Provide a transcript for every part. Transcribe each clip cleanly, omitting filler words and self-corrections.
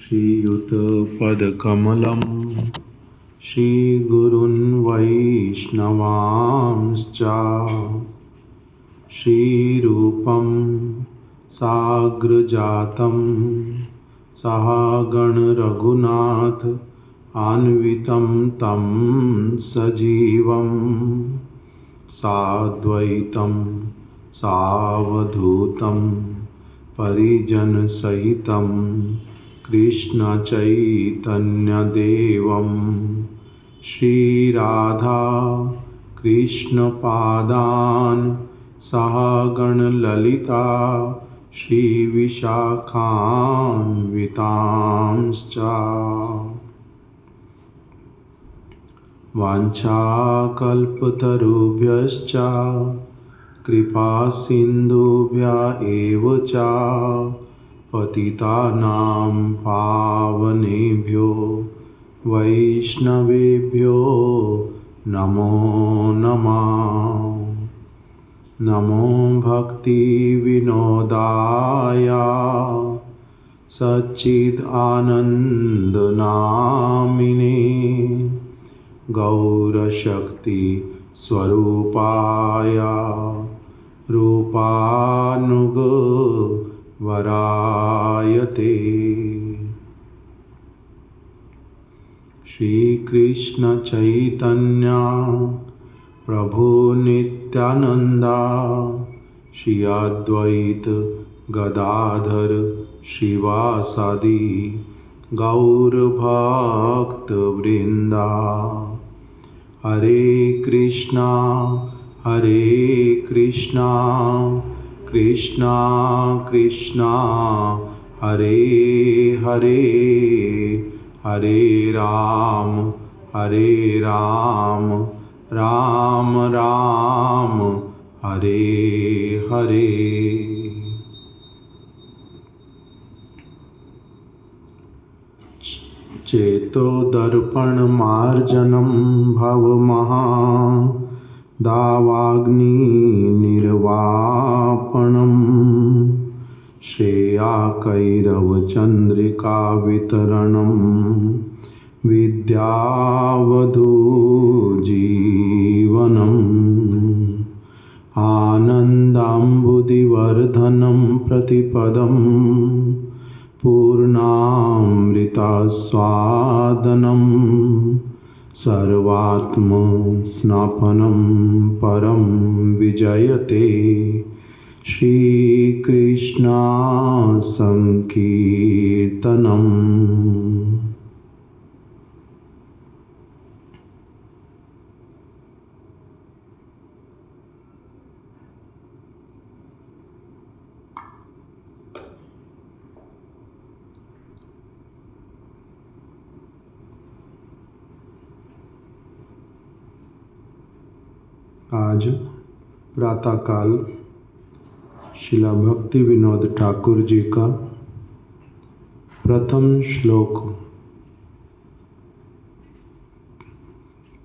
श्रीयुतपदकमलं श्रीगुरून् वैष्णवांश्च श्रीरूपं साग्रजातं सहगणरघुनाथ अन्वितं तं सजीवं साद्वैतं सावधूतं परिजनसहितं कृष्णचैतन्यदेवं श्रीराधा कृष्णपादान् सहगणललिता श्रीविशाखान्वितांश्च वाञ्छाकल्पतरुभ्यश्च कृपासिन्धुभ्य एव च पतितानां पावनेभ्यो वैष्णवेभ्यो नमो नमः। नमो भक्तिविनोदाय सच्चिदानन्दनामिने गौरशक्ति स्वरूपाय रूपानुग वरायते। श्री कृष्ण चैतन्य प्रभु नित्यानंदा श्री अद्वैत गदाधर शिवासादि गौर भक्त वृंदा। हरे कृष्णा कृष्णा कृष्णा हरे हरे हरे राम राम राम हरे हरे। चेतो दर्पण मार्जनं भवमहा दावाग्नि निर्वापणम् श्रेयाकैरव चंद्रिका वितरणं विद्यावधू जीवनम् आनन्दाम्बुदिवर्धनं प्रतिपदम् पूर्णामृतास्वादनम् सर्वात्मस्नापनं परं विजयते श्रीकृष्ण संकीर्तनम्। आज प्रातःकाल श्रीला भक्ति विनोद ठाकुर जी का प्रथम श्लोक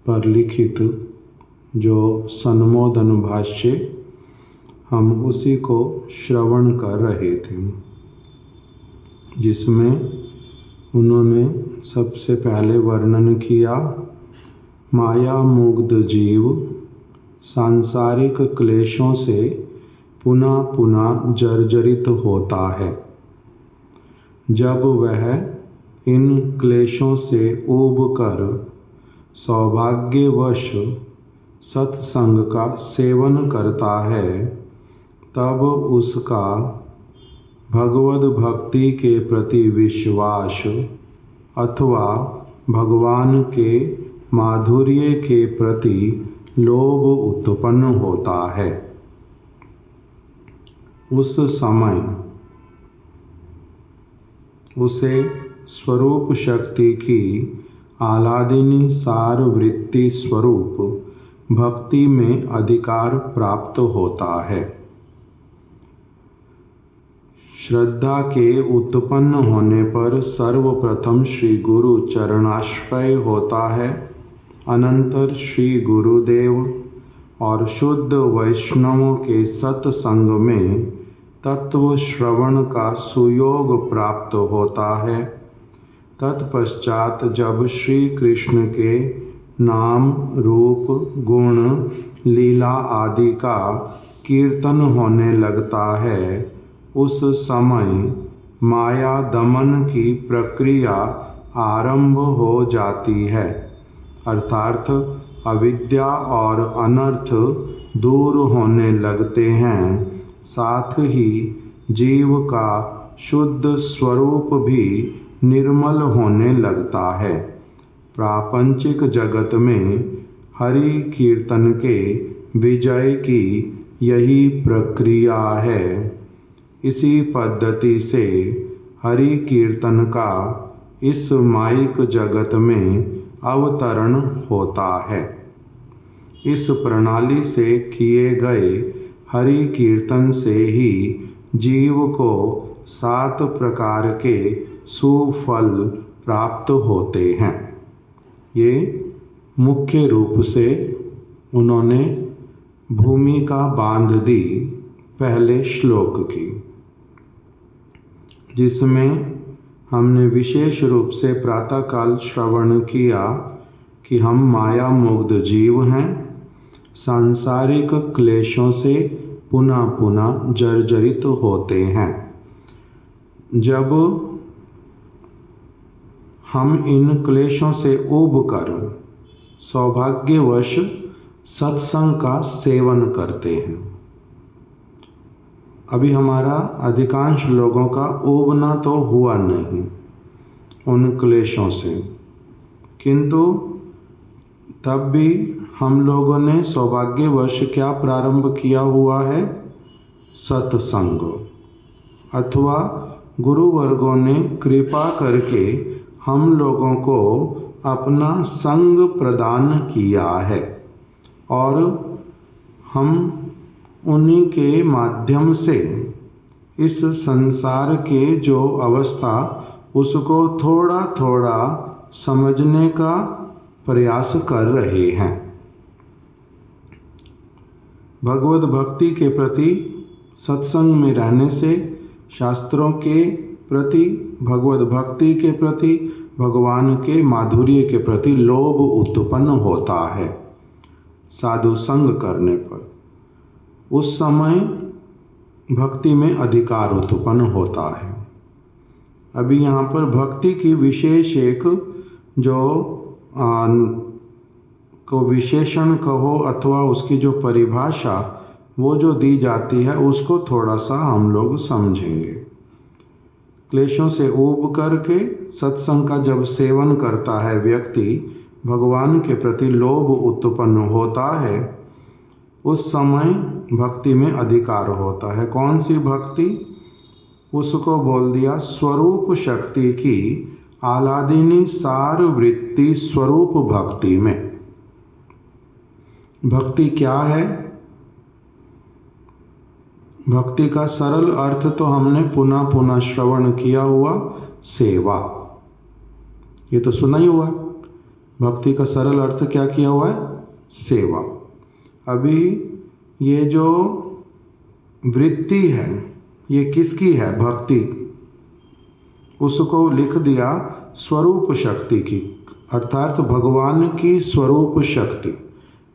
पर लिखित जो संबोधन भाष्य हम उसी को श्रवण कर रहे थे, जिसमें उन्होंने सबसे पहले वर्णन किया माया मुग्ध जीव सांसारिक क्लेशों से पुनः पुनः जर्जरित होता है। जब वह इन क्लेशों से ऊबकर सौभाग्यवश सत्संग का सेवन करता है, तब उसका भगवद भक्ति के प्रति विश्वास अथवा भगवान के माधुर्य के प्रति लोभ उत्पन्न होता है। उस समय उसे स्वरूप शक्ति की आह्लादिनी सार वृत्ति स्वरूप भक्ति में अधिकार प्राप्त होता है। श्रद्धा के उत्पन्न होने पर सर्वप्रथम श्री गुरु चरणाश्रय होता है, अनंतर श्री गुरुदेव और शुद्ध वैष्णवों के सत्संग में तत्व श्रवण का सुयोग प्राप्त होता है। तत्पश्चात जब श्री कृष्ण के नाम, रूप, गुण, लीला आदि का कीर्तन होने लगता है, उस समय माया दमन की प्रक्रिया आरंभ हो जाती है, अर्थात अविद्या और अनर्थ दूर होने लगते हैं। साथ ही जीव का शुद्ध स्वरूप भी निर्मल होने लगता है। प्रापंचिक जगत में हरि कीर्तन के विजय की यही प्रक्रिया है। इसी पद्धति से हरि कीर्तन का इस माइक जगत में अवतरण होता है। इस प्रणाली से किए गए हरि कीर्तन से ही जीव को 7 प्रकार के सुफल प्राप्त होते हैं। ये मुख्य रूप से उन्होंने भूमिका बांध दी पहले श्लोक की, जिसमें हमने विशेष रूप से प्रातःकाल श्रवण किया कि हम माया मुग्ध जीव हैं, सांसारिक क्लेशों से पुनः पुनः जर्जरित होते हैं। जब हम इन क्लेशों से उबकर सौभाग्यवश सत्संग का सेवन करते हैं। अभी हमारा अधिकांश लोगों का उबना तो हुआ नहीं उन क्लेशों से, किंतु तब भी हम लोगों ने सौभाग्यवश क्या प्रारंभ किया हुआ है? सत्संग, अथवा गुरुवर्गों ने कृपा करके हम लोगों को अपना संग प्रदान किया है और हम उन्हीं के माध्यम से इस संसार के जो अवस्था उसको थोड़ा थोड़ा समझने का प्रयास कर रहे हैं। भगवत भक्ति के प्रति, सत्संग में रहने से शास्त्रों के प्रति, भगवत भक्ति के प्रति, भगवान के माधुर्य के प्रति लोभ उत्पन्न होता है। साधु संग करने पर उस समय भक्ति में अधिकार उत्पन्न होता है। अभी यहाँ पर भक्ति की विशेष एक जो को विशेषण कहो अथवा उसकी जो परिभाषा वो जो दी जाती है, उसको थोड़ा सा हम लोग समझेंगे। क्लेशों से ऊब करके सत्संग का जब सेवन करता है व्यक्ति, भगवान के प्रति लोभ उत्पन्न होता है, उस समय भक्ति में अधिकार होता है। कौन सी भक्ति? उसको बोल दिया स्वरूप शक्ति की आह्लादिनी सार वृत्ति स्वरूप भक्ति में। भक्ति क्या है? भक्ति का सरल अर्थ तो हमने पुनः पुनः श्रवण किया हुआ, सेवा। ये तो सुना ही हुआ। भक्ति का सरल अर्थ क्या किया हुआ है? सेवा। अभी ये जो वृत्ति है ये किसकी है? भक्ति। उसको लिख दिया स्वरूप शक्ति की, अर्थात भगवान की स्वरूप शक्ति।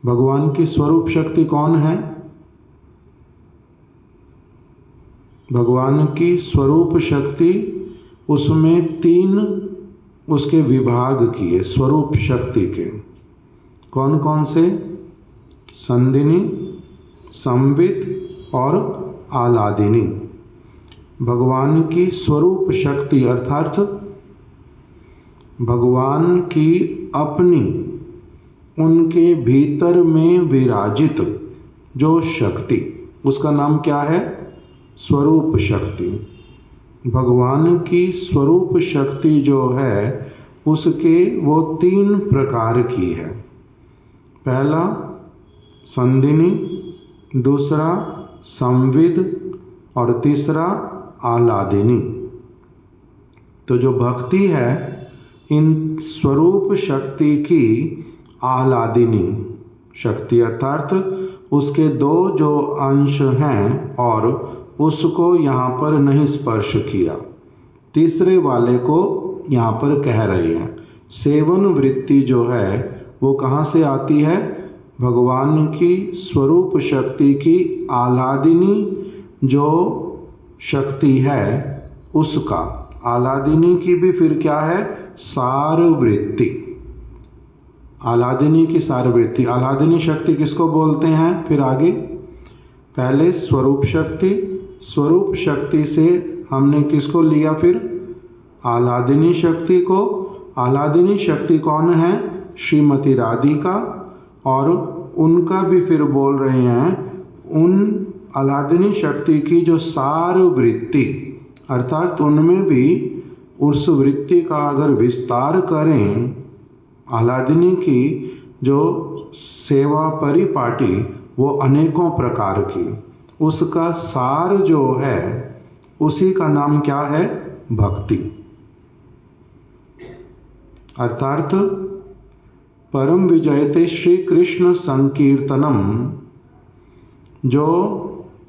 भगवान की स्वरूप शक्ति कौन है? भगवान की स्वरूप शक्ति, उसमें 3 उसके विभाग किए स्वरूप शक्ति के। कौन कौन से? संदिनी, संवित और आह्लादिनी। भगवान की स्वरूप शक्ति अर्थात भगवान की अपनी उनके भीतर में विराजित जो शक्ति, उसका नाम क्या है? स्वरूप शक्ति। भगवान की स्वरूप शक्ति जो है उसके वो 3 प्रकार की है। पहला संदिनी, दूसरा संविद और तीसरा आह्लादिनी। तो जो भक्ति है इन स्वरूप शक्ति की आह्लादिनी शक्ति, अर्थात उसके 2 जो अंश हैं और उसको यहाँ पर नहीं स्पर्श किया। तीसरे वाले को यहाँ पर कह रहे हैं सेवन वृत्ति जो है वो कहाँ से आती है? भगवान की स्वरूप शक्ति की आह्लादिनी जो शक्ति है उसका। आह्लादिनी की भी फिर क्या है? सार वृत्ति। आह्लादिनी की सार वृत्ति। आह्लादिनी शक्ति किसको बोलते हैं? फिर आगे पहले स्वरूप शक्ति, स्वरूप शक्ति से हमने किसको लिया? फिर आह्लादिनी शक्ति को। आह्लादिनी शक्ति कौन है? श्रीमती राधिका। और उनका भी फिर बोल रहे हैं उन आह्लादिनी शक्ति की जो सार वृत्ति, अर्थात उनमें भी उस वृत्ति का अगर विस्तार करें, आह्लादिनी की जो सेवा परिपाटी वो अनेकों प्रकार की, उसका सार जो है उसी का नाम क्या है? भक्ति। अर्थात परम विजयते श्री कृष्ण संकीर्तनम, जो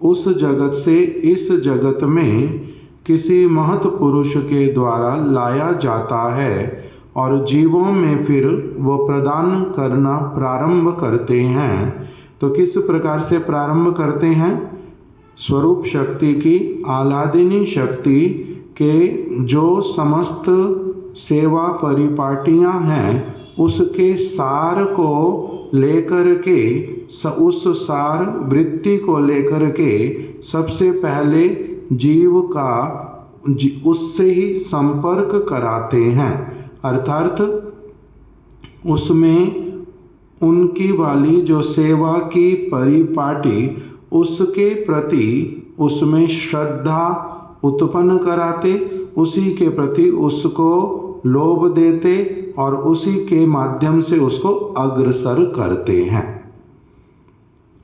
उस जगत से इस जगत में किसी महत पुरुष के द्वारा लाया जाता है और जीवों में फिर वो प्रदान करना प्रारंभ करते हैं। तो किस प्रकार से प्रारंभ करते हैं? स्वरूप शक्ति की आह्लादिनी शक्ति के जो समस्त सेवा परिपाटियां हैं उसके सार को लेकर के, उस सार वृत्ति को लेकर के सबसे पहले जीव का उससे ही संपर्क कराते हैं। अर्थात उसमें उनकी वाली जो सेवा की परिपाटी उसके प्रति उसमें श्रद्धा उत्पन्न कराते, उसी के प्रति उसको लोभ देते और उसी के माध्यम से उसको अग्रसर करते हैं।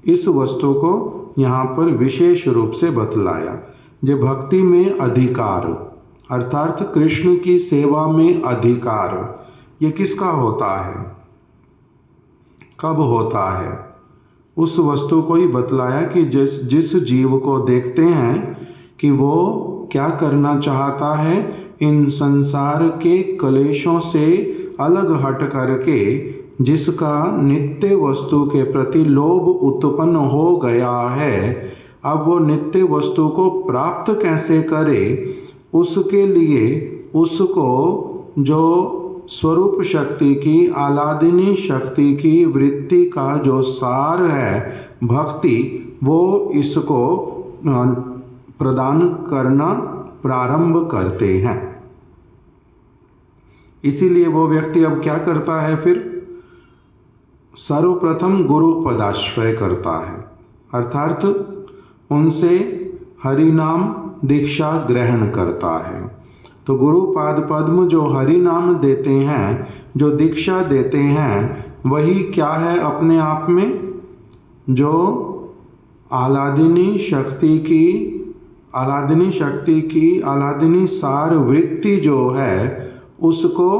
इस वस्तु को यहाँ पर विशेष रूप से बतलाया। जो भक्ति में अधिकार, अर्थात कृष्ण की सेवा में अधिकार, ये किसका होता है? कब होता है? उस वस्तु को ही बतलाया कि जिस जीव को देखते हैं कि वो क्या करना चाहता है, इन संसार के कलेशों से अलग हट करके जिसका नित्य वस्तु के प्रति लोभ उत्पन्न हो गया है, अब वो नित्य वस्तु को प्राप्त कैसे करे, उसके लिए उसको जो स्वरूप शक्ति की आह्लादिनी शक्ति की वृत्ति का जो सार है भक्ति, वो इसको प्रदान करना प्रारंभ करते हैं। इसीलिए वो व्यक्ति अब क्या करता है? फिर सर्वप्रथम गुरु पदाश्रय करता है, अर्थात उनसे हरि नाम दीक्षा ग्रहण करता है। तो गुरुपाद पद्म जो हरि नाम देते हैं, जो दीक्षा देते हैं, वही क्या है अपने आप में? जो आह्लादिनी शक्ति की आह्लादिनी सार वृत्ति जो है उसको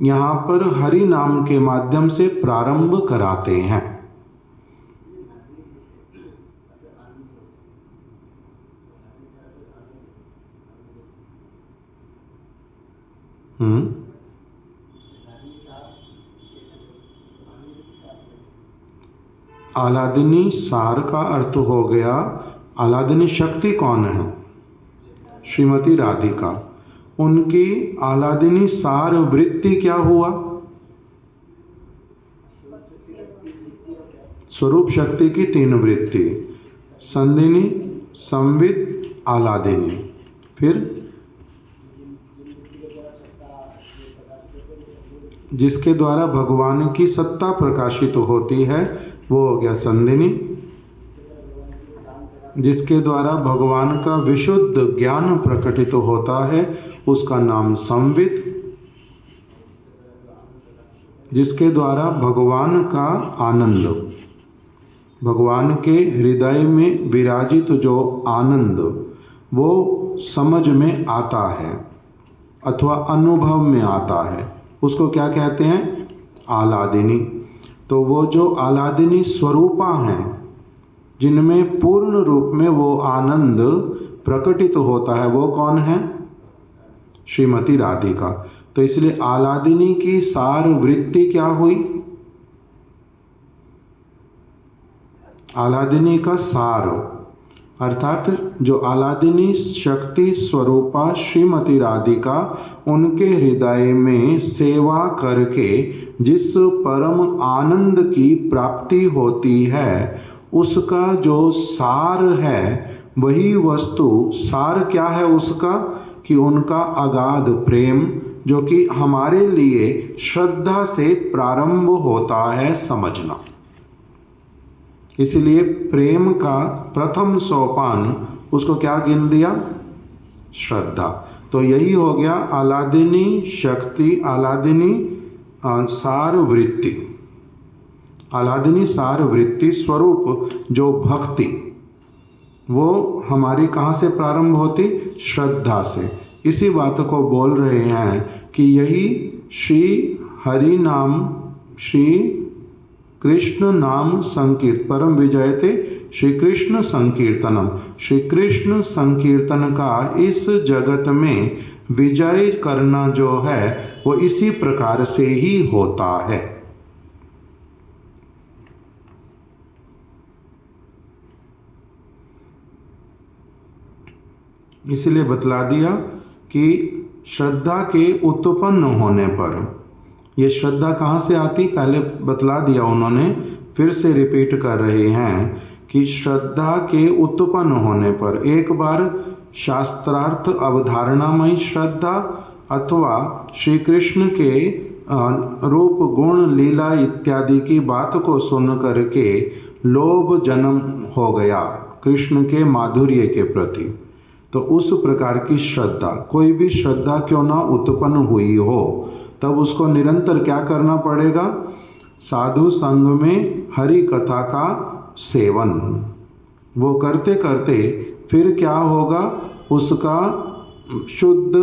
यहाँ पर हरि नाम के माध्यम से प्रारंभ कराते हैं। आह्लादिनी सार का अर्थ हो गया, आह्लादिनी शक्ति कौन है? श्रीमती राधिका। उनकी आह्लादिनी सार वृत्ति क्या हुआ? स्वरूप शक्ति की तीन वृत्ति, संदिनी, संवित, आह्लादिनी। फिर जिसके द्वारा भगवान की सत्ता प्रकाशित होती है वो हो गया संदिनी। जिसके द्वारा भगवान का विशुद्ध ज्ञान प्रकटित होता है उसका नाम संवित। जिसके द्वारा भगवान का आनंद, भगवान के हृदय में विराजित जो आनंद वो समझ में आता है अथवा अनुभव में आता है, उसको क्या कहते हैं? आह्लादिनी। तो वो जो आह्लादिनी स्वरूपा हैं जिनमें पूर्ण रूप में वो आनंद प्रकटित होता है वो कौन है? श्रीमती राधिका। तो इसलिए आलादिनी की सार वृत्ति क्या हुई? आलादिनी का सार, अर्थात जो आलादिनी शक्ति स्वरूपा श्रीमती राधिका उनके हृदय में सेवा करके जिस परम आनंद की प्राप्ति होती है उसका जो सार है, वही वस्तु सार क्या है उसका? कि उनका अगाध प्रेम जो कि हमारे लिए श्रद्धा से प्रारंभ होता है समझना। इसलिए प्रेम का प्रथम सोपान उसको क्या गिन दिया? श्रद्धा। तो यही हो गया आलादिनी शक्ति, आलादिनी सार वृत्ति। आलादिनी सार वृत्ति स्वरूप जो भक्ति, वो हमारी कहाँ से प्रारंभ होती? श्रद्धा से। इसी बात को बोल रहे हैं कि यही श्री हरि नाम, श्री कृष्ण नाम संकीर्तन परम विजयते श्री कृष्ण संकीर्तनम। श्री कृष्ण संकीर्तन का इस जगत में विजय करना जो है वो इसी प्रकार से ही होता है। इसलिए बतला दिया कि श्रद्धा के उत्पन्न होने पर, ये श्रद्धा कहाँ से आती? पहले बतला दिया उन्होंने, फिर से रिपीट कर रहे हैं कि श्रद्धा के उत्पन्न होने पर एक बार शास्त्रार्थ अवधारणामयी श्रद्धा अथवा श्री कृष्ण के रूप गुण लीला इत्यादि की बात को सुन करके लोभ जन्म हो गया कृष्ण के माधुर्य के प्रति। तो उस प्रकार की श्रद्धा, कोई भी श्रद्धा क्यों ना उत्पन्न हुई हो, तब उसको निरंतर क्या करना पड़ेगा? साधु संग में हरि कथा का सेवन। वो करते करते फिर क्या होगा? उसका शुद्ध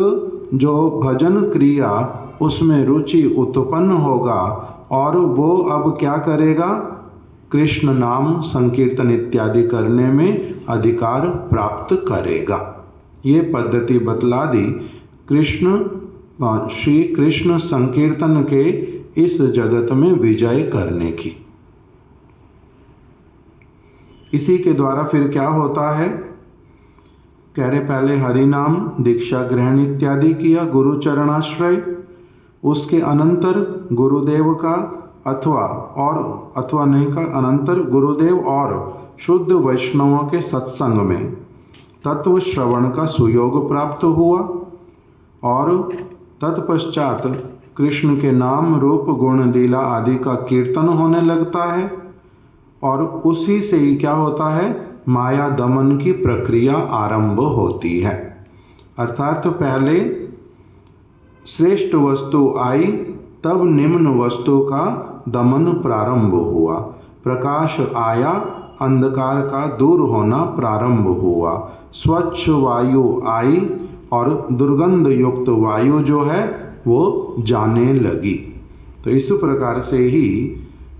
जो भजन क्रिया उसमें रुचि उत्पन्न होगा और वो अब क्या करेगा? कृष्ण नाम संकीर्तन इत्यादि करने में अधिकार प्राप्त करेगा। ये पद्धति बतला दी श्री कृष्ण संकीर्तन के इस जगत में विजय करने की। इसी के द्वारा फिर क्या होता है? कह रहे पहले हरि नाम दीक्षा ग्रहण इत्यादि किया, गुरु चरणाश्रय, उसके अनंतर गुरुदेव का अथवा नहीं का अनंतर गुरुदेव और शुद्ध वैष्णवों के सत्संग में तत्व श्रवण का सुयोग प्राप्त हुआ और तत्पश्चात कृष्ण के नाम रूप गुण लीला आदि का कीर्तन होने लगता है और उसी से ही क्या होता है? माया दमन की प्रक्रिया आरंभ होती है। अर्थात पहले श्रेष्ठ वस्तु आई, तब निम्न वस्तु का दमन प्रारंभ हुआ। प्रकाश आया, अंधकार का दूर होना प्रारंभ हुआ। स्वच्छ वायु आई और दुर्गंध युक्त वायु जो है वो जाने लगी। तो इस प्रकार से ही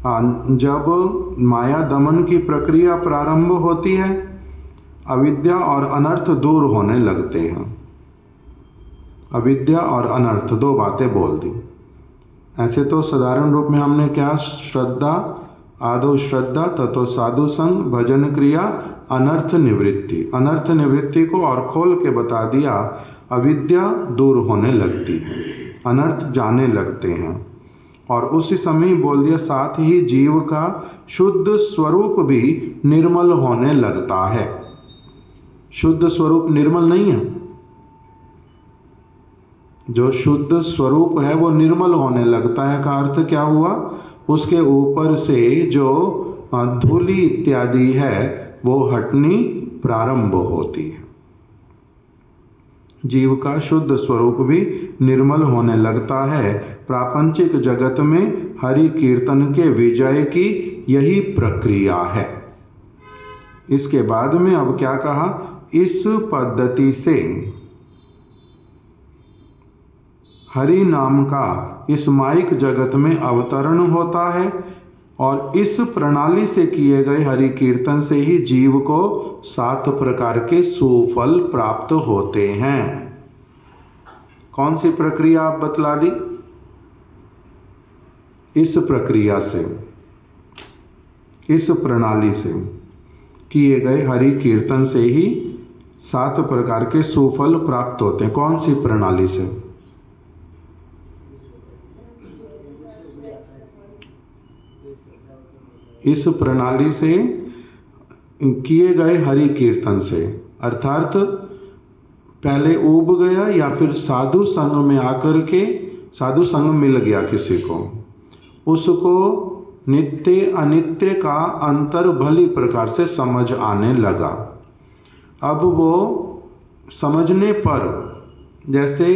जब माया दमन की प्रक्रिया प्रारंभ होती है, अविद्या और अनर्थ दूर होने लगते हैं। अविद्या और अनर्थ दो बातें बोल दी। ऐसे तो साधारण रूप में हमने क्या? श्रद्धा, आदौ श्रद्धा ततो साधु संग भजन क्रिया अनर्थ निवृत्ति। अनर्थ निवृत्ति को और खोल के बता दिया। अविद्या दूर होने लगती है, अनर्थ जाने लगते हैं और उसी समय बोल दिया साथ ही जीव का शुद्ध स्वरूप भी निर्मल होने लगता है। शुद्ध स्वरूप निर्मल नहीं है, जो शुद्ध स्वरूप है वो निर्मल होने लगता है। का अर्थ क्या हुआ? उसके ऊपर से जो धूली इत्यादि है वो हटनी प्रारंभ होती है। जीव का शुद्ध स्वरूप भी निर्मल होने लगता है। प्रापंचिक जगत में हरि कीर्तन के विजय की यही प्रक्रिया है। इसके बाद में अब क्या कहा? इस पद्धति से हरि नाम का इस माइक जगत में अवतरण होता है। और इस प्रणाली से किए गए हरि कीर्तन से ही जीव को 7 प्रकार के सुफल प्राप्त होते हैं। कौन सी प्रक्रिया आप बतला दी? इस प्रक्रिया से, इस प्रणाली से किए गए हरि कीर्तन से ही 7 प्रकार के सुफल प्राप्त होते हैं। कौन सी प्रणाली से? इस प्रणाली से किए गए हरि कीर्तन से, अर्थात पहले ऊब गया या फिर साधु संग में आकर के, साधु संग मिल गया किसी को, उसको नित्य अनित्य का अंतर भली प्रकार से समझ आने लगा। अब वो समझने पर, जैसे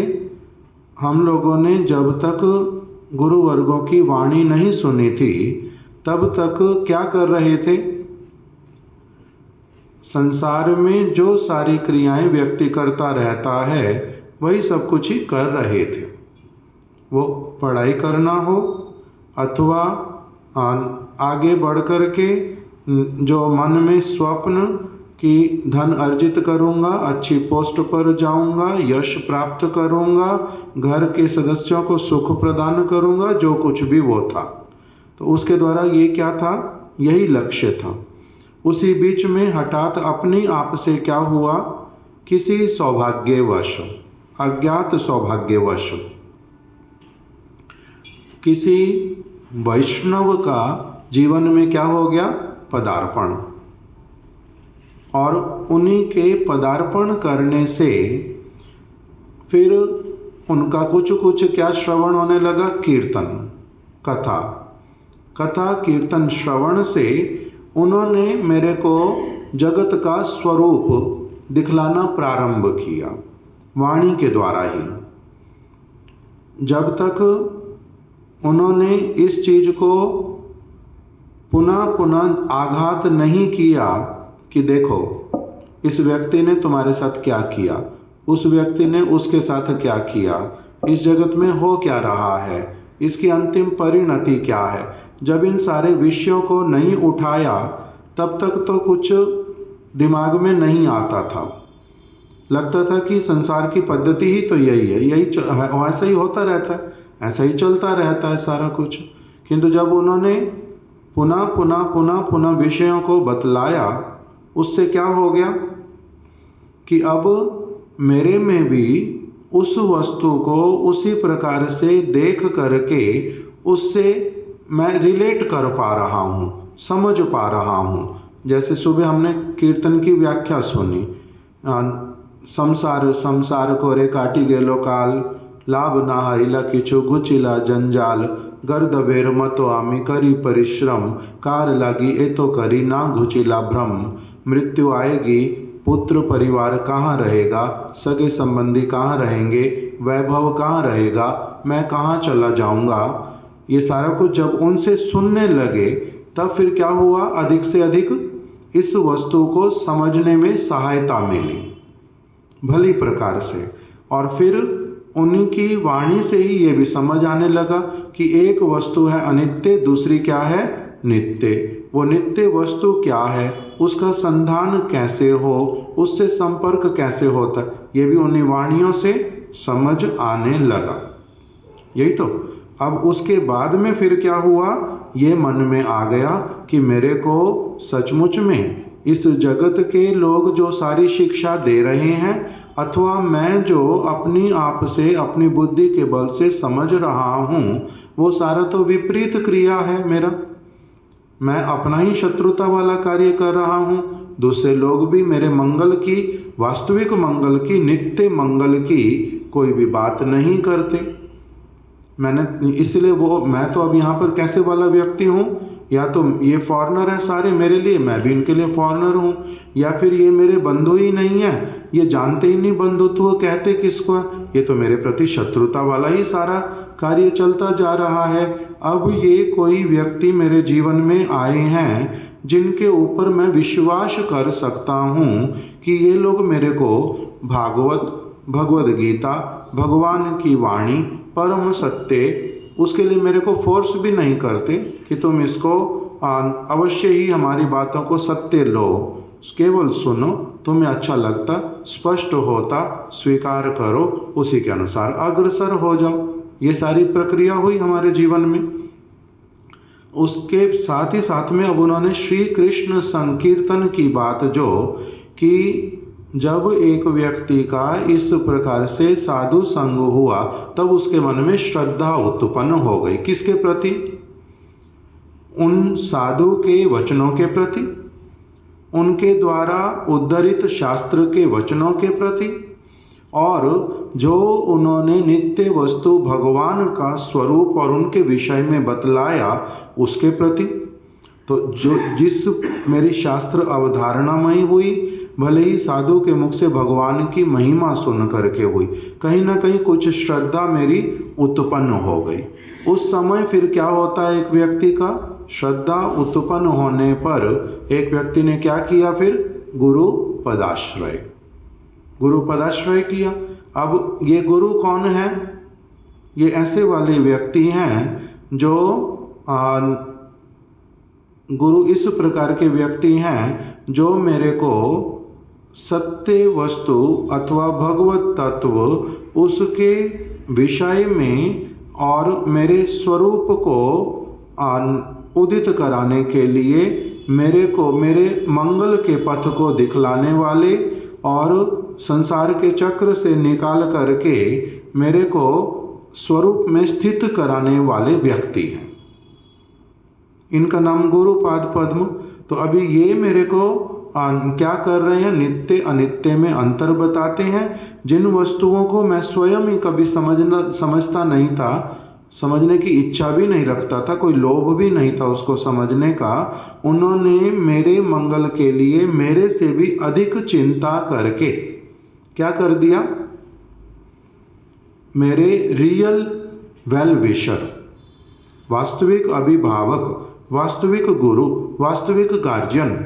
हम लोगों ने जब तक गुरु वर्गों की वाणी नहीं सुनी थी तब तक क्या कर रहे थे? संसार में जो सारी क्रियाएं व्यक्ति करता रहता है वही सब कुछ ही कर रहे थे। वो पढ़ाई करना हो अथवा आगे बढ़ कर के जो मन में स्वप्न कि धन अर्जित करूंगा, अच्छी पोस्ट पर जाऊंगा, यश प्राप्त करूंगा, घर के सदस्यों को सुख प्रदान करूंगा, जो कुछ भी वो था, तो उसके द्वारा ये क्या था? यही लक्ष्य था। उसी बीच में हठात अपने आप से क्या हुआ? किसी सौभाग्यवश, अज्ञात सौभाग्यवश किसी वैष्णव का जीवन में क्या हो गया? पदार्पण। और उन्हीं के पदार्पण करने से फिर उनका कुछ कुछ क्या श्रवण होने लगा? कीर्तन, कथा, कथा कीर्तन श्रवण से उन्होंने मेरे को जगत का स्वरूप दिखलाना प्रारंभ किया, वाणी के द्वारा ही। जब तक उन्होंने इस चीज को पुनः पुनः आघात नहीं किया कि देखो इस व्यक्ति ने तुम्हारे साथ क्या किया, उस व्यक्ति ने उसके साथ क्या किया, इस जगत में हो क्या रहा है, इसकी अंतिम परिणति क्या है, जब इन सारे विषयों को नहीं उठाया तब तक तो कुछ दिमाग में नहीं आता था। लगता था कि संसार की पद्धति ही तो यही है, यही ऐसा ही होता रहता है, ऐसा ही चलता रहता है सारा कुछ। किंतु जब उन्होंने पुनः पुनः पुनः पुनः विषयों को बतलाया, उससे क्या हो गया कि अब मेरे में भी उस वस्तु को उसी प्रकार से देख करके उससे मैं रिलेट कर पा रहा हूँ, समझ पा रहा हूँ। जैसे सुबह हमने कीर्तन की व्याख्या सुनी, संसार संसार कोरे काटी गेलो काल, लाभ ना हिला किछु घुचिला जंजाल, गर्द बेर मतो आमी करी परिश्रम, कार लागी ए तो करी ना घुचिला भ्रम, मृत्यु आएगी पुत्र परिवार कहाँ रहेगा, सगे संबंधी कहाँ रहेंगे, वैभव कहाँ रहेगा, मैं कहाँ चला जाऊंगा। ये सारा कुछ जब उनसे सुनने लगे तब फिर क्या हुआ? अधिक से अधिक इस वस्तु को समझने में सहायता मिली भली प्रकार से। और फिर उन्हीं की वाणी से ही ये भी समझ आने लगा कि एक वस्तु है अनित्य, दूसरी क्या है? नित्य। वो नित्य वस्तु क्या है, उसका संधान कैसे हो, उससे संपर्क कैसे होता है, ये भी उन्हीं वाणियों से समझ आने लगा। यही तो। अब उसके बाद में फिर क्या हुआ? ये मन में आ गया कि मेरे को सचमुच में इस जगत के लोग जो सारी शिक्षा दे रहे हैं अथवा मैं जो अपनी आप से अपनी बुद्धि के बल से समझ रहा हूँ वो सारा तो विपरीत क्रिया है मेरा। मैं अपना ही शत्रुता वाला कार्य कर रहा हूँ, दूसरे लोग भी मेरे मंगल की, वास्तविक मंगल की, नित्य मंगल की कोई भी बात नहीं करते। मैंने इसलिए वो मैं तो अब यहाँ पर कैसे वाला व्यक्ति हूँ, या तो ये फॉरेनर है सारे मेरे लिए, मैं भी इनके लिए फॉरेनर हूँ, या फिर ये मेरे बंधु ही नहीं है, ये जानते ही नहीं बंधुत्व कहते किसको है, ये तो मेरे प्रति शत्रुता वाला ही सारा कार्य चलता जा रहा है। अब ये कोई व्यक्ति मेरे जीवन में आए हैं जिनके ऊपर मैं विश्वास कर सकता हूँ कि ये लोग मेरे को भागवत, भगवद गीता, भगवान की वाणी, परम सत्य उसके लिए मेरे को फोर्स भी नहीं करते कि तुम इसको अवश्य ही हमारी बातों को सत्य लो, केवल सुनो, तुम्हें अच्छा लगता, स्पष्ट होता, स्वीकार करो, उसी के अनुसार अग्रसर हो जाओ। ये सारी प्रक्रिया हुई हमारे जीवन में। उसके साथ ही साथ में अब उन्होंने श्री कृष्ण संकीर्तन की बात जो कि जब एक व्यक्ति का इस प्रकार से साधु संग हुआ तब उसके मन में श्रद्धा उत्पन्न हो गई। किसके प्रति? उन साधु के वचनों के प्रति, उनके द्वारा उद्धरित शास्त्र के वचनों के प्रति, और जो उन्होंने नित्य वस्तु भगवान का स्वरूप और उनके विषय में बतलाया उसके प्रति। तो जो जिस मेरी शास्त्र अवधारणामयी हुई, भले ही साधु के मुख से भगवान की महिमा सुन करके हुई, कहीं ना कहीं कुछ श्रद्धा मेरी उत्पन्न हो गई। उस समय फिर क्या होता है एक व्यक्ति का? श्रद्धा उत्पन्न होने पर एक व्यक्ति ने क्या किया? फिर गुरु पदाश्रय, गुरु पदाश्रय किया। अब ये गुरु कौन है? ये ऐसे वाले व्यक्ति हैं जो गुरु इस प्रकार के व्यक्ति हैं जो मेरे को सत्य वस्तु अथवा भगवत तत्व उसके विषय में और मेरे स्वरूप को उदित कराने के लिए मेरे को मेरे मंगल के पथ को दिखलाने वाले और संसार के चक्र से निकाल करके मेरे को स्वरूप में स्थित कराने वाले व्यक्ति हैं। इनका नाम गुरुपाद पद्म। तो अभी ये मेरे को क्या कर रहे हैं? नित्य अनित्य में अंतर बताते हैं। जिन वस्तुओं को मैं स्वयं ही कभी समझता नहीं था, समझने की इच्छा भी नहीं रखता था, कोई लोभ भी नहीं था उसको समझने का, उन्होंने मेरे मंगल के लिए मेरे से भी अधिक चिंता करके क्या कर दिया? मेरे रियल वेल विशर, वास्तविक अभिभावक, वास्तविक गुरु, वास्तविक गार्जियन,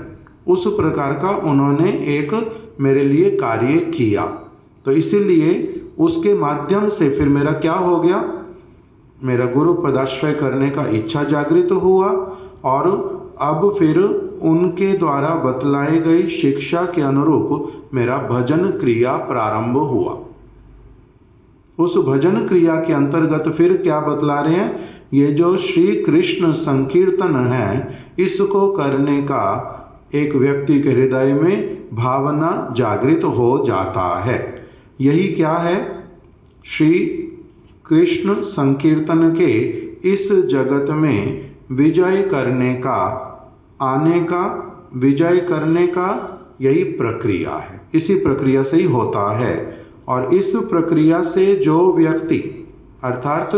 उस प्रकार का उन्होंने एक मेरे लिए कार्य किया। तो इसीलिए उसके माध्यम से फिर मेरा क्या हो गया? मेरा गुरु पदाश्रय करने का इच्छा जागृत हुआ और अब फिर उनके द्वारा बतलाई गई शिक्षा के अनुरूप मेरा भजन क्रिया प्रारंभ हुआ। उस भजन क्रिया के अंतर्गत फिर क्या बतला रहे हैं? ये जो श्री कृष्ण संकीर्तन है, इसको करने का एक व्यक्ति के हृदय में भावना जागृत हो जाता है। यही क्या है? श्री कृष्ण संकीर्तन के इस जगत में विजय करने का, आने का, विजय करने का यही प्रक्रिया है। इसी प्रक्रिया से ही होता है। और इस प्रक्रिया से जो व्यक्ति अर्थात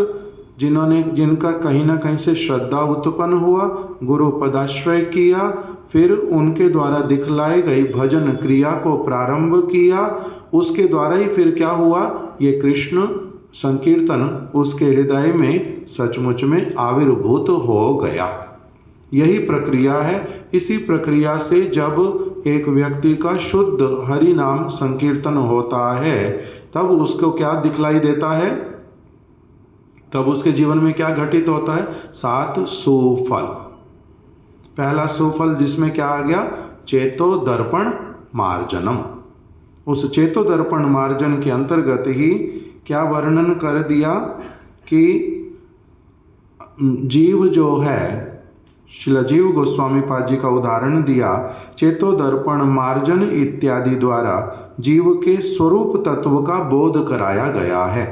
जिनका कहीं ना कहीं से श्रद्धा उत्पन्न हुआ, गुरु पदाश्रय किया, फिर उनके द्वारा दिखलाई गई भजन क्रिया को प्रारंभ किया, उसके द्वारा ही फिर क्या हुआ? ये कृष्ण संकीर्तन उसके हृदय में सचमुच में आविर्भूत हो गया। यही प्रक्रिया है। इसी प्रक्रिया से जब एक व्यक्ति का शुद्ध हरि नाम संकीर्तन होता है तब उसको क्या दिखलाई देता है? तब उसके जीवन में क्या घटित होता है? 7 सुफल। पहला सुफल जिसमें क्या आ गया? चेतो दर्पण मार्जनम। उस चेतो दर्पण मार्जन के अंतर्गत ही क्या वर्णन कर दिया कि जीव जो है, शिलाजीव गोस्वामी पाद जी का उदाहरण दिया, चेतो दर्पण मार्जन इत्यादि द्वारा जीव के स्वरूप तत्व का बोध कराया गया है।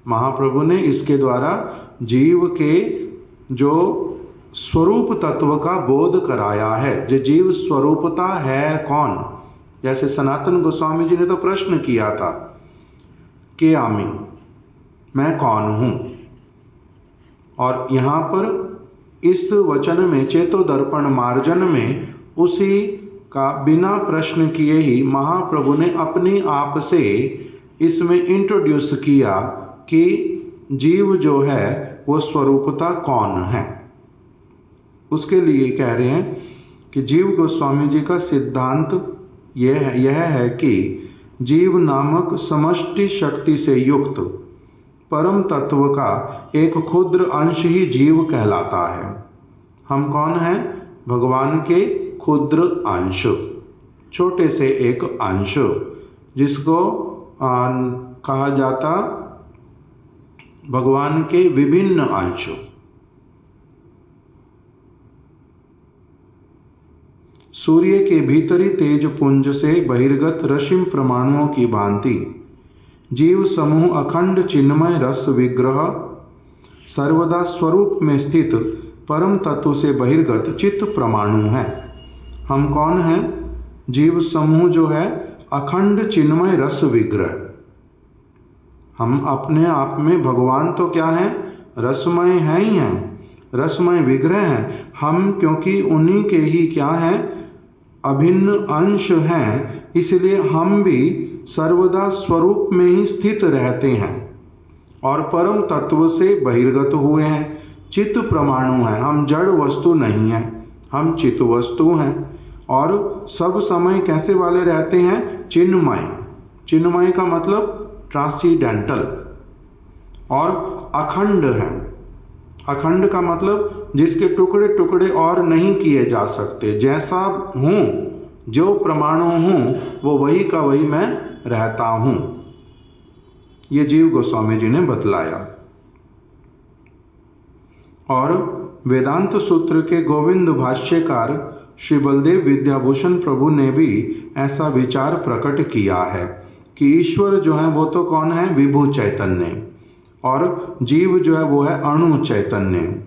महाप्रभु ने इसके द्वारा जीव के जो स्वरूप तत्व का बोध कराया है। जो जीव स्वरूपता है कौन? जैसे सनातन गोस्वामी जी ने तो प्रश्न किया था कि आमी, मैं कौन हूं? और यहाँ पर इस वचन में चेतो दर्पण मार्जन में उसी का बिना प्रश्न किए ही महाप्रभु ने अपने आप से इसमें इंट्रोड्यूस किया कि जीव जो है वो स्वरूपता कौन है। उसके लिए कह रहे हैं कि जीव गोस्वामी जी का सिद्धांत यह है कि जीव नामक समष्टि शक्ति से युक्त परम तत्व का एक क्षुद्र अंश ही जीव कहलाता है। हम कौन हैं? भगवान के क्षुद्र अंश, छोटे से एक अंश, जिसको कहा जाता भगवान के विभिन्न अंश। सूर्य के भीतरी तेज पुंज से बहिर्गत रश्मि परमाणुओं की भांति जीव समूह अखंड चिन्मय रस विग्रह सर्वदा स्वरूप में स्थित परम तत्व से बहिर्गत चित्त परमाणु है। हम कौन हैं? जीव समूह जो है अखंड चिन्मय रस विग्रह। हम अपने आप में भगवान तो क्या है? रसमय है ही हैं, रसमय विग्रह हैं हम, क्योंकि उन्हीं के ही क्या है? अभिन्न अंश हैं, इसलिए हम भी सर्वदा स्वरूप में ही स्थित रहते हैं और परम तत्व से बहिर्गत हुए हैं। चित्त परमाणु हैं, हम जड़ वस्तु नहीं हैं, हम चित्त वस्तु हैं और सब समय कैसे वाले रहते हैं? चिन्मय। चिन्मय का मतलब ट्रांसीडेंटल, और अखंड है। अखंड का मतलब जिसके टुकड़े टुकड़े और नहीं किए जा सकते। जैसा हूँ, जो परमाणु हूँ, वो वही का वही मैं रहता हूँ। ये जीव गोस्वामी जी ने बतलाया। और वेदांत सूत्र के गोविंद भाष्यकार श्री बलदेव विद्याभूषण प्रभु ने भी ऐसा विचार प्रकट किया है कि ईश्वर जो है वो तो कौन है? विभु चैतन्य, और जीव जो है वो है अणु चैतन्य।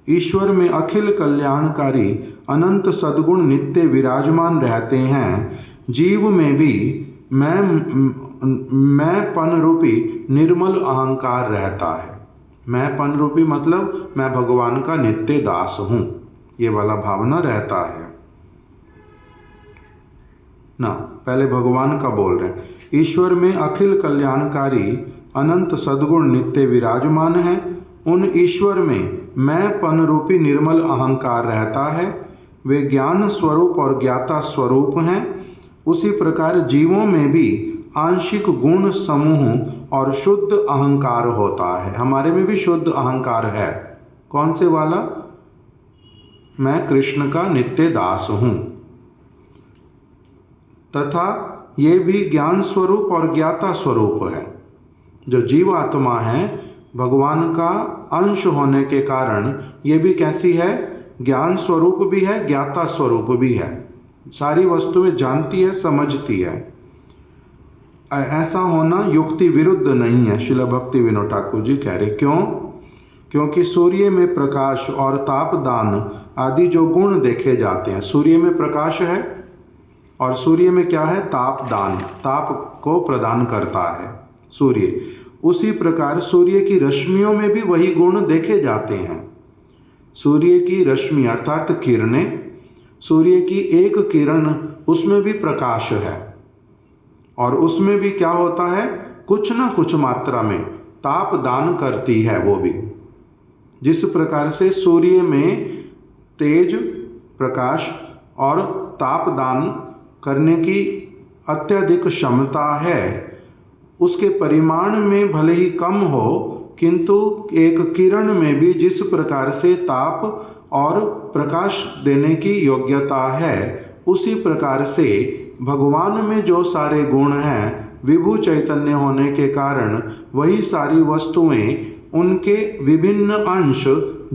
ईश्वर में अखिल कल्याणकारी अनंत सद्गुण नित्य विराजमान रहते हैं। जीव में भी मैंपन रूपी निर्मल अहंकार रहता है। मैंपन रूपी मतलब मैं भगवान का नित्य दास हूँ, ये वाला भावना रहता है ना। पहले भगवान का बोल रहे हैं। ईश्वर में अखिल कल्याणकारी अनंत सद्गुण नित्य विराजमान है। उन ईश्वर में मैंपन रूपी निर्मल अहंकार रहता है। वे ज्ञान स्वरूप और ज्ञाता स्वरूप हैं। उसी प्रकार जीवों में भी आंशिक गुण समूह और शुद्ध अहंकार होता है। हमारे में भी शुद्ध अहंकार है। कौन से वाला? मैं कृष्ण का नित्य दास हूँ। तथा ये भी ज्ञान स्वरूप और ज्ञाता स्वरूप है। जो जीवात्मा है, भगवान का अंश होने के कारण ये भी कैसी है? ज्ञान स्वरूप भी है, ज्ञाता स्वरूप भी है। सारी वस्तुएं जानती है, समझती है। ऐसा होना युक्ति विरुद्ध नहीं है, श्रील भक्ति विनोद ठाकुर जी कह रहे। क्यों? क्योंकि सूर्य में प्रकाश और तापदान आदि जो गुण देखे जाते हैं, सूर्य में प्रकाश है और सूर्य में क्या है? तापदान, ताप को प्रदान करता है सूर्य। उसी प्रकार सूर्य की रश्मियों में भी वही गुण देखे जाते हैं। सूर्य की रश्मि अर्थात किरणें, सूर्य की एक किरण, उसमें भी प्रकाश है और उसमें भी क्या होता है? कुछ न कुछ मात्रा में ताप दान करती है वो भी। जिस प्रकार से सूर्य में तेज, प्रकाश और ताप दान करने की अत्यधिक क्षमता है, उसके परिमाण में भले ही कम हो, किंतु एक किरण में भी जिस प्रकार से ताप और प्रकाश देने की योग्यता है, उसी प्रकार से भगवान में जो सारे गुण हैं, विभु चैतन्य होने के कारण वही सारी वस्तुएं, उनके विभिन्न अंश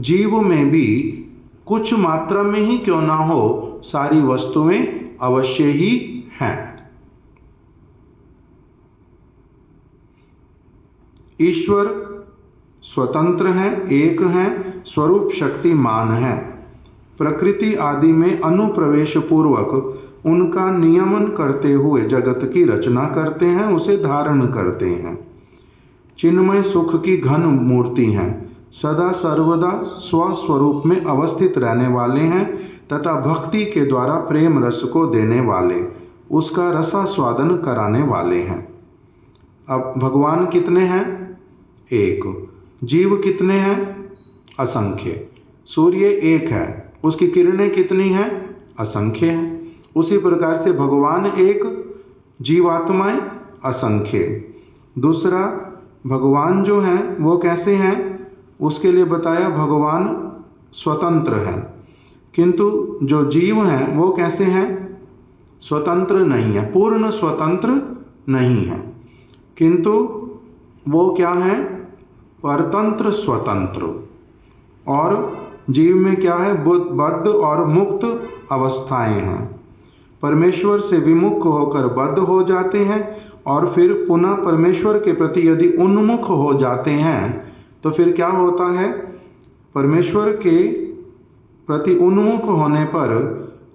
जीव में भी कुछ मात्रा में ही क्यों ना हो, सारी वस्तुएं अवश्य ही हैं। ईश्वर स्वतंत्र हैं, एक हैं, स्वरूप शक्तिमान हैं। प्रकृति आदि में अनुप्रवेश पूर्वक उनका नियमन करते हुए जगत की रचना करते हैं, उसे धारण करते हैं। चिन्मय सुख की घन मूर्ति हैं, सदा सर्वदा स्वस्वरूप में अवस्थित रहने वाले हैं तथा भक्ति के द्वारा प्रेम रस को देने वाले, उसका रसास्वादन कराने वाले हैं। अब भगवान कितने हैं? एक। जीव कितने हैं? असंख्य। सूर्य एक है, उसकी किरणें कितनी हैं? असंख्य हैं। उसी प्रकार से भगवान एक, जीवात्माएं असंख्य। दूसरा, भगवान जो हैं वो कैसे हैं, उसके लिए बताया भगवान स्वतंत्र हैं, किंतु जो जीव हैं वो कैसे हैं, स्वतंत्र नहीं है, पूर्ण स्वतंत्र नहीं है, किंतु वो क्या है, परतंत्र स्वतंत्र। और जीव में क्या है, बद्ध और मुक्त अवस्थाएं हैं। परमेश्वर से विमुख होकर बद्ध हो जाते हैं और फिर पुनः परमेश्वर के प्रति यदि उन्मुख हो जाते हैं तो फिर क्या होता है, परमेश्वर के प्रति उन्मुख होने पर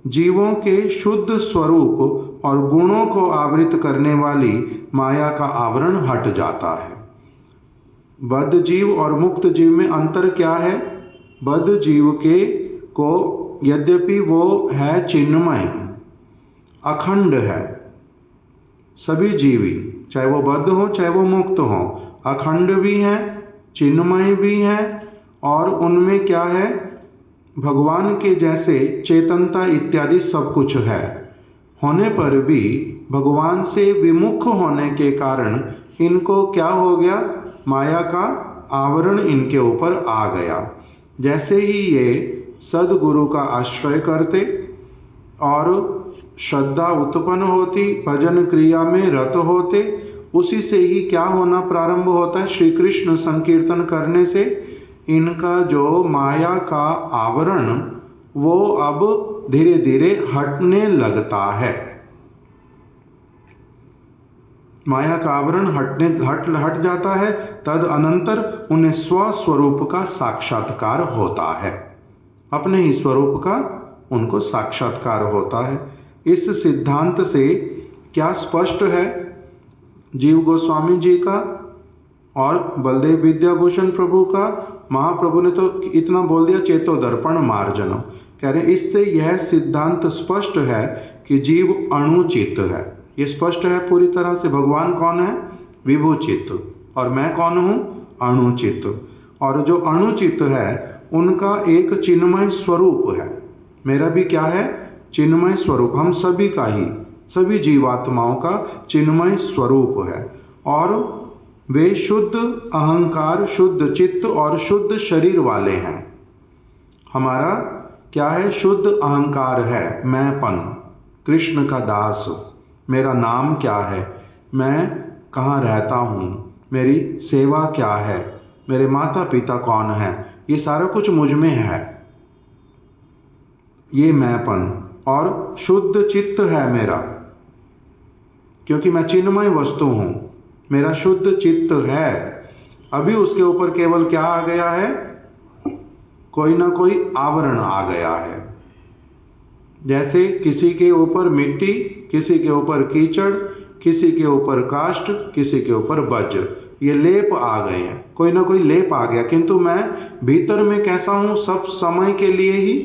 जीवों के शुद्ध स्वरूप और गुणों को आवृत करने वाली माया का आवरण हट जाता है। बद्ध जीव और मुक्त जीव में अंतर क्या है, बद्ध जीव के को यद्यपि वो है चिन्मय, अखंड है, सभी जीवी चाहे वो बद्ध हो चाहे वो मुक्त हो अखंड भी हैं, चिन्मय भी हैं, और उनमें क्या है, भगवान के जैसे चेतनता इत्यादि सब कुछ है। होने पर भी भगवान से विमुख होने के कारण इनको क्या हो गया, माया का आवरण इनके ऊपर आ गया। जैसे ही ये सद्गुरु का आश्रय करते और श्रद्धा उत्पन्न होती, भजन क्रिया में रत होते, उसी से ही क्या होना प्रारंभ होता है, श्री कृष्ण संकीर्तन करने से इनका जो माया का आवरण वो अब धीरे धीरे हटने लगता है। माया का आवरण हट जाता है, तद अनंतर उन्हें स्वस्वरूप का साक्षात्कार होता है, अपने ही स्वरूप का उनको साक्षात्कार होता है। इस सिद्धांत से क्या स्पष्ट है, जीव गोस्वामी जी का और बलदेव विद्याभूषण प्रभु का, महाप्रभु ने तो इतना बोल दिया, चेतो दर्पण मार्जनम, कह रहे इससे यह सिद्धांत स्पष्ट है कि जीव अणुचित है। ये स्पष्ट है पूरी तरह से, भगवान कौन है, विभूचित, और मैं कौन हूँ, अणुचित। और जो अणुचित है उनका एक चिन्मय स्वरूप है, मेरा भी क्या है, चिन्मय स्वरूप, हम सभी का ही, सभी जीवात्माओं का चिन्मय स्वरूप है। और वे शुद्ध अहंकार, शुद्ध चित्त और शुद्ध शरीर वाले हैं। हमारा क्या है, शुद्ध अहंकार है, मैंपन, कृष्ण का दास, मेरा नाम क्या है, मैं कहाँ रहता हूँ, मेरी सेवा क्या है, मेरे माता पिता कौन है, ये सारा कुछ मुझ में है, ये मैंपन। और शुद्ध चित्त है मेरा, क्योंकि मैं चिन्मय वस्तु हूँ, मेरा शुद्ध चित्त है। अभी उसके ऊपर केवल क्या आ गया है, कोई ना कोई आवरण आ गया है। जैसे किसी के ऊपर मिट्टी, किसी के ऊपर कीचड़, किसी के ऊपर काष्ठ, किसी के ऊपर वज्र, ये लेप आ गए हैं, कोई ना कोई लेप आ गया, किंतु मैं भीतर में कैसा हूं, सब समय के लिए ही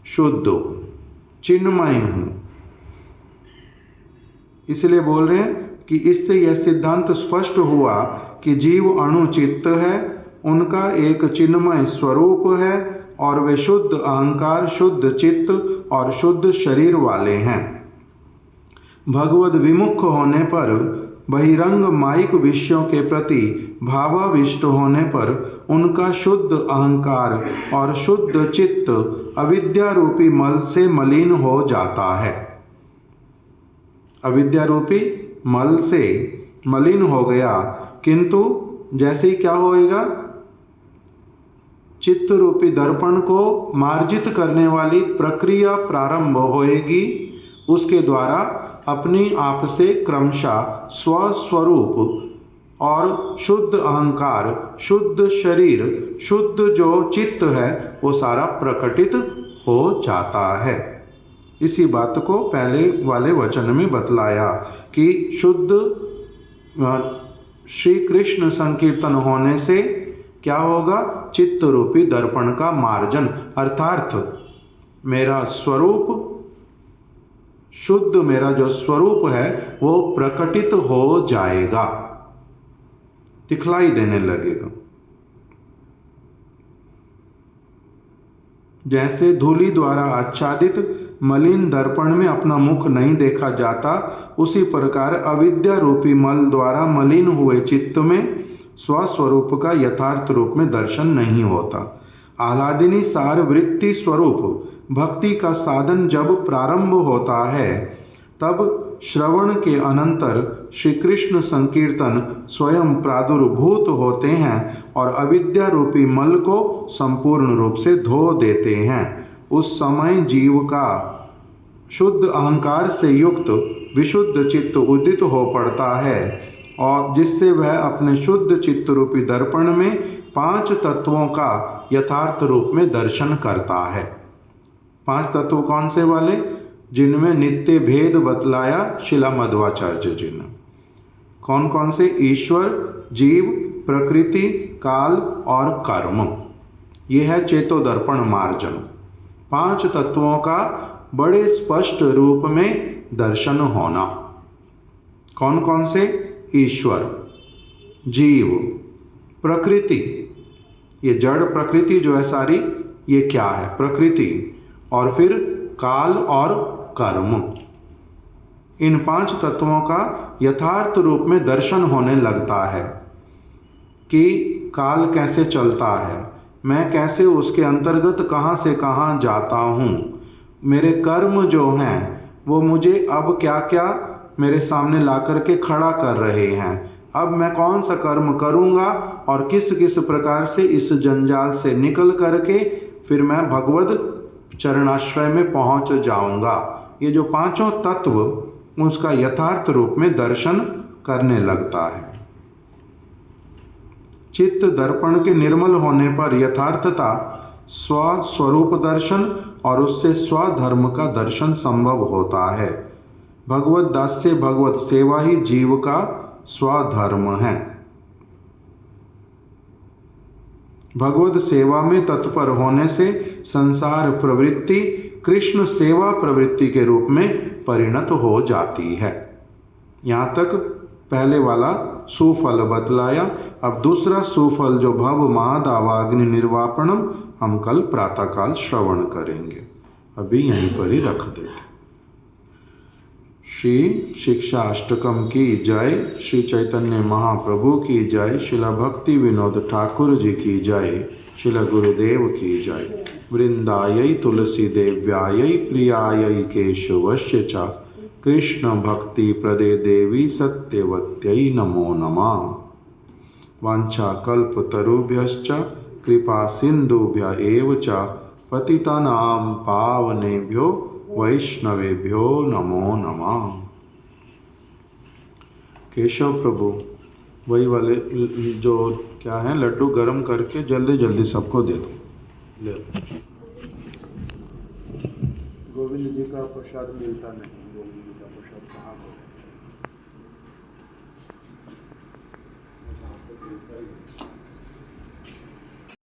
शुद्ध चिन्मय हूं। इसलिए बोल रहे हैं कि इससे यह सिद्धांत स्पष्ट हुआ कि जीव अणुचित्त है, उनका एक चिन्मय स्वरूप है और वे शुद्ध अहंकार, शुद्ध चित्त और शुद्ध शरीर वाले हैं। भगवद विमुख होने पर, बहिरंग माइक विषयों के प्रति भावाविष्ट होने पर उनका शुद्ध अहंकार और शुद्ध चित्त अविद्या रूपी मल से मलिन हो जाता है। अविद्या रूपी मल से मलिन हो गया, किंतु जैसे ही क्या होएगा, चित्त रूपी दर्पण को मार्जित करने वाली प्रक्रिया प्रारंभ होएगी, उसके द्वारा अपनी आप से क्रमशः स्वस्वरूप और शुद्ध अहंकार, शुद्ध शरीर, शुद्ध जो चित्त है वो सारा प्रकटित हो जाता है। इसी बात को पहले वाले वचन में बतलाया कि शुद्ध श्री कृष्ण संकीर्तन होने से क्या होगा, चित्त रूपी दर्पण का मार्जन, अर्थात मेरा स्वरूप शुद्ध, मेरा जो स्वरूप है वो प्रकटित हो जाएगा, दिखलाई देने लगेगा। जैसे धूलि द्वारा आच्छादित मलिन दर्पण में अपना मुख नहीं देखा जाता, उसी प्रकार अविद्या रूपी मल द्वारा मलिन हुए चित्त में स्वस्वरूप का यथार्थ रूप में दर्शन नहीं होता। आह्लादिनी सार वृत्ति स्वरूप भक्ति का साधन जब प्रारंभ होता है तब श्रवण के अनंतर श्री कृष्ण संकीर्तन स्वयं प्रादुर्भूत होते हैं और अविद्या रूपी मल को संपूर्ण रूप से धो देते हैं। उस समय जीव का शुद्ध अहंकार से युक्त विशुद्ध चित्त उदित हो पड़ता है और जिससे वह अपने शुद्ध चित्त रूपी दर्पण में 5 तत्वों का यथार्थ रूप में दर्शन करता है। 5 तत्व कौन से वाले? जिनमें नित्य भेद बतलाया शिला मध्वाचार्य जी ने। कौन कौन से? ईश्वर, जीव, प्रकृति, काल और कर्म। यह है चेतो दर्पण मार्जन। 5 तत्वों का बड़े स्पष्ट रूप में दर्शन होना। कौन कौन से? ईश्वर, जीव, प्रकृति, ये जड़ प्रकृति जो है सारी, ये क्या है? प्रकृति। और फिर काल और कर्म। इन 5 तत्वों का यथार्थ रूप में दर्शन होने लगता है कि काल कैसे चलता है, मैं कैसे उसके अंतर्गत कहाँ से कहाँ जाता हूँ, मेरे कर्म जो हैं वो मुझे अब क्या क्या मेरे सामने ला करके खड़ा कर रहे हैं, अब मैं कौन सा कर्म करूँगा और किस किस प्रकार से इस जंजाल से निकल करके फिर मैं भगवद चरणाश्रय में पहुंच जाऊंगा। ये जो 5 तत्व उसका यथार्थ रूप में दर्शन करने लगता है। चित्त दर्पण के निर्मल होने पर यथार्थता स्वस्वरूप दर्शन और उससे स्वधर्म का दर्शन संभव होता है। भगवत दास्य भगवत सेवा ही जीव का स्वधर्म है। भगवत सेवा में तत्पर होने से संसार प्रवृत्ति कृष्ण सेवा प्रवृत्ति के रूप में परिणत हो जाती है। यहाँ तक पहले वाला सुफल बतलाया। अब दूसरा सुफल जो भव महादावाग्नि निर्वापणम हम कल प्रातःकाल श्रवण करेंगे। अभी यहीं पर ही रख देते। श्री शिक्षा अष्टकम की जय। श्री चैतन्य महाप्रभु की जय। शिला भक्ति विनोद ठाकुर जी की जय। शिला गुरुदेव की जय। वृंदायै तुलसी देव्यायै प्रियायै केशवस्य च कृष्ण भक्ति प्रदे देवी सत्यवत्यै नमो नमः। वाञ्छा कल्पतरुभ्यश्च कृपा सिन्धुभ्य एव च पतितानां पावनेभ्यो वैष्णवेभ्यो नमो नमः। केशव प्रभु वही वाले जो क्या है लड्डू गरम करके जल्दी जल्दी सबको दे दो। ले गोविंद जी का प्रसाद मिलता नहीं। गोविंद जी का प्रसाद कहाँ से?